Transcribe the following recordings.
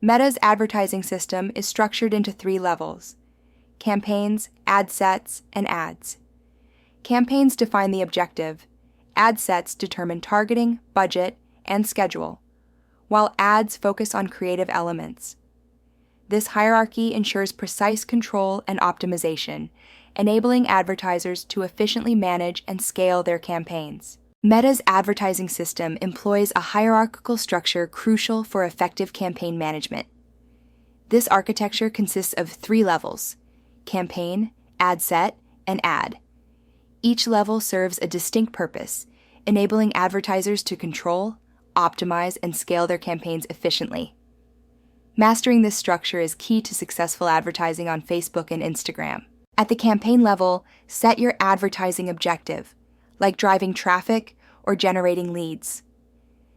Meta's advertising system is structured into 3 levels: campaigns, ad sets, and ads. Campaigns define the objective. Ad sets determine targeting, budget, and schedule, while ads focus on creative elements. This hierarchy ensures precise control and optimization, enabling advertisers to efficiently manage and scale their campaigns. Meta's advertising system employs a hierarchical structure crucial for effective campaign management. This architecture consists of 3 levels: campaign, ad set, and ad. Each level serves a distinct purpose, enabling advertisers to control, optimize, and scale their campaigns efficiently. Mastering this structure is key to successful advertising on Facebook and Instagram. At the campaign level, set your advertising objective, like driving traffic or generating leads.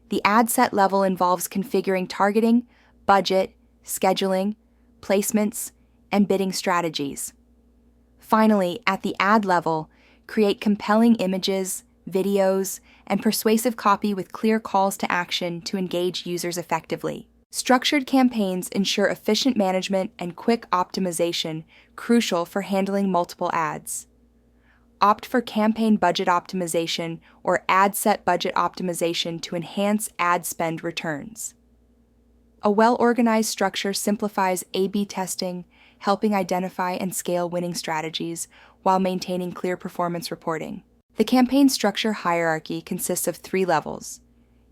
The ad set level involves configuring targeting, budget, scheduling, placements, and bidding strategies. Finally, at the ad level, create compelling images, videos, and persuasive copy with clear calls to action to engage users effectively. Structured campaigns ensure efficient management and quick optimization, crucial for handling multiple ads. Opt for campaign budget optimization or ad set budget optimization to enhance ad spend returns. A well-organized structure simplifies A/B testing, helping identify and scale winning strategies while maintaining clear performance reporting. The campaign structure hierarchy consists of 3 levels: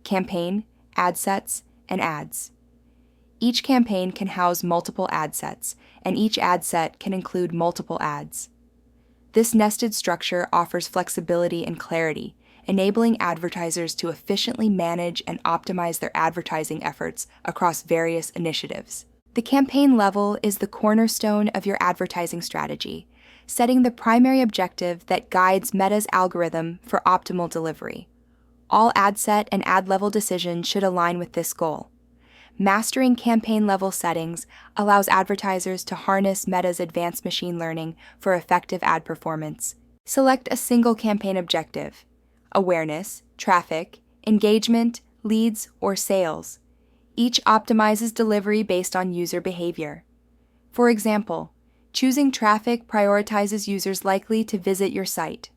campaign, ad sets, and ads. Each campaign can house multiple ad sets, and each ad set can include multiple ads. This nested structure offers flexibility and clarity, enabling advertisers to efficiently manage and optimize their advertising efforts across various initiatives. The campaign level is the cornerstone of your advertising strategy, setting the primary objective that guides Meta's algorithm for optimal delivery. All ad set and ad level decisions should align with this goal. Mastering campaign-level settings allows advertisers to harness Meta's advanced machine learning for effective ad performance. Select a single campaign objective: awareness, traffic, engagement, leads, or sales. Each optimizes delivery based on user behavior. For example, choosing traffic prioritizes users likely to visit your site.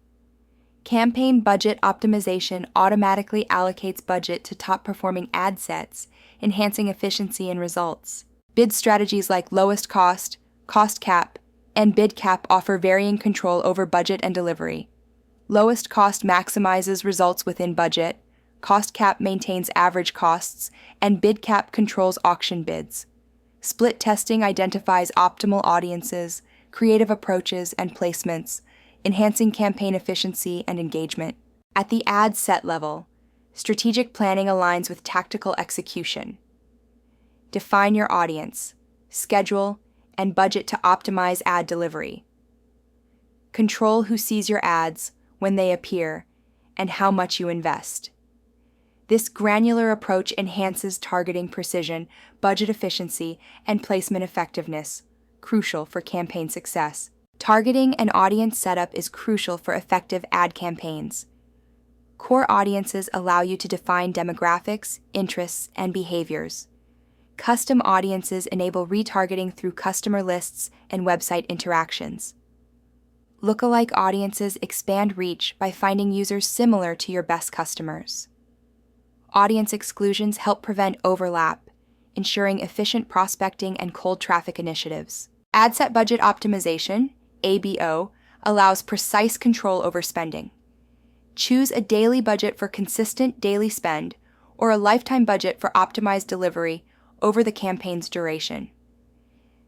Campaign budget optimization automatically allocates budget to top-performing ad sets, enhancing efficiency and results. Bid strategies like lowest cost, cost cap, and bid cap offer varying control over budget and delivery. Lowest cost maximizes results within budget, cost cap maintains average costs, and bid cap controls auction bids. Split testing identifies optimal audiences, creative approaches, and placements, enhancing campaign efficiency and engagement. At the ad set level, strategic planning aligns with tactical execution. Define your audience, schedule, and budget to optimize ad delivery. Control who sees your ads, when they appear, and how much you invest. This granular approach enhances targeting precision, budget efficiency, and placement effectiveness, crucial for campaign success. Targeting and audience setup is crucial for effective ad campaigns. Core audiences allow you to define demographics, interests, and behaviors. Custom audiences enable retargeting through customer lists and website interactions. Lookalike audiences expand reach by finding users similar to your best customers. Audience exclusions help prevent overlap, ensuring efficient prospecting and cold traffic initiatives. Ad set budget optimization, ABO, allows precise control over spending. Choose a daily budget for consistent daily spend or a lifetime budget for optimized delivery over the campaign's duration.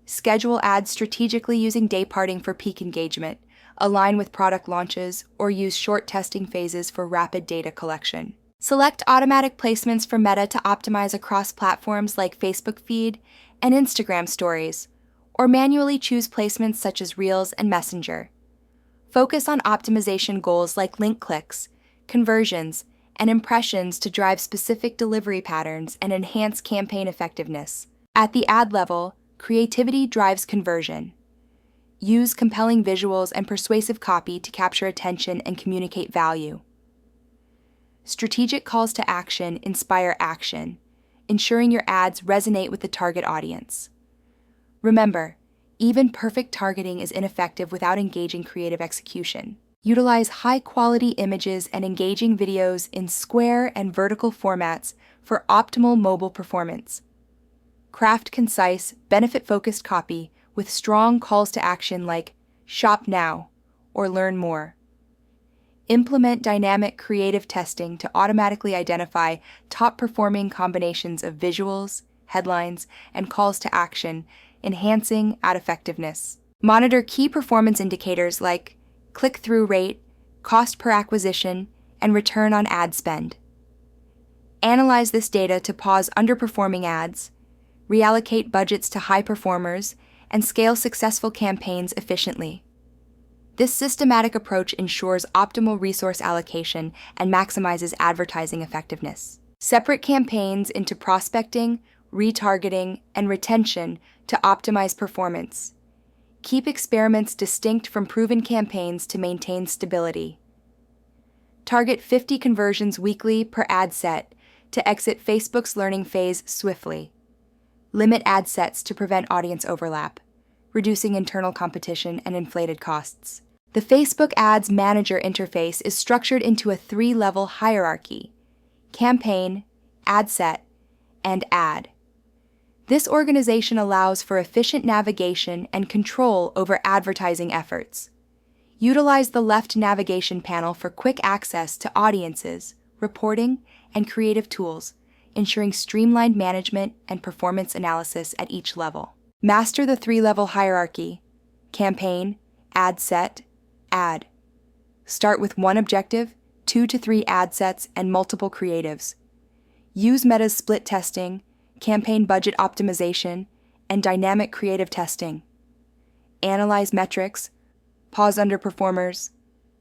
Schedule ads strategically using dayparting for peak engagement, align with product launches, or use short testing phases for rapid data collection. Select automatic placements for Meta to optimize across platforms like Facebook Feed and Instagram Stories, or manually choose placements such as Reels and Messenger. Focus on optimization goals like link clicks, conversions, and impressions to drive specific delivery patterns and enhance campaign effectiveness. At the ad level, creativity drives conversion. Use compelling visuals and persuasive copy to capture attention and communicate value. Strategic calls to action inspire action, ensuring your ads resonate with the target audience. Remember, even perfect targeting is ineffective without engaging creative execution. Utilize high-quality images and engaging videos in square and vertical formats for optimal mobile performance. Craft concise, benefit-focused copy with strong calls to action like "Shop now" or "Learn more." Implement dynamic creative testing to automatically identify top-performing combinations of visuals, headlines, and calls to action, enhancing ad effectiveness. Monitor key performance indicators like click-through rate, cost per acquisition, and return on ad spend. Analyze this data to pause underperforming ads, reallocate budgets to high performers, and scale successful campaigns efficiently. This systematic approach ensures optimal resource allocation and maximizes advertising effectiveness. Separate campaigns into prospecting, retargeting, and retention to optimize performance. Keep experiments distinct from proven campaigns to maintain stability. Target 50 conversions weekly per ad set to exit Facebook's learning phase swiftly. Limit ad sets to prevent audience overlap, reducing internal competition and inflated costs. The Facebook Ads Manager interface is structured into a 3-level hierarchy: campaign, ad set, and ad. This organization allows for efficient navigation and control over advertising efforts. Utilize the left navigation panel for quick access to audiences, reporting, and creative tools, ensuring streamlined management and performance analysis at each level. Master the 3-level hierarchy: campaign, ad set, ad. Start with one objective, 2 to 3 ad sets, and multiple creatives. Use Meta's split testing, campaign budget optimization, and dynamic creative testing. Analyze metrics, pause underperformers,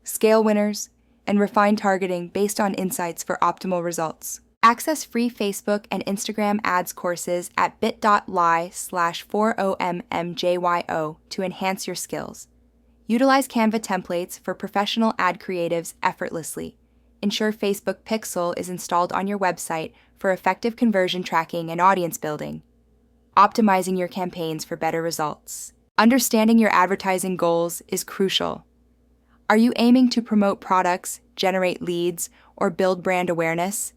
scale winners, and refine targeting based on insights for optimal results. Access free Facebook and Instagram ads courses at bit.ly/40mmjyo to enhance your skills. Utilize Canva templates for professional ad creatives effortlessly. Ensure Facebook Pixel is installed on your website for effective conversion tracking and audience building. Optimizing your campaigns for better results. Understanding your advertising goals is crucial. Are you aiming to promote products, generate leads, or build brand awareness?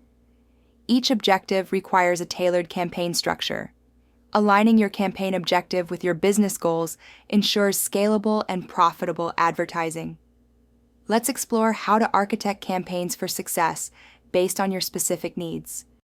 Each objective requires a tailored campaign structure. Aligning your campaign objective with your business goals ensures scalable and profitable advertising. Let's explore how to architect campaigns for success based on your specific needs.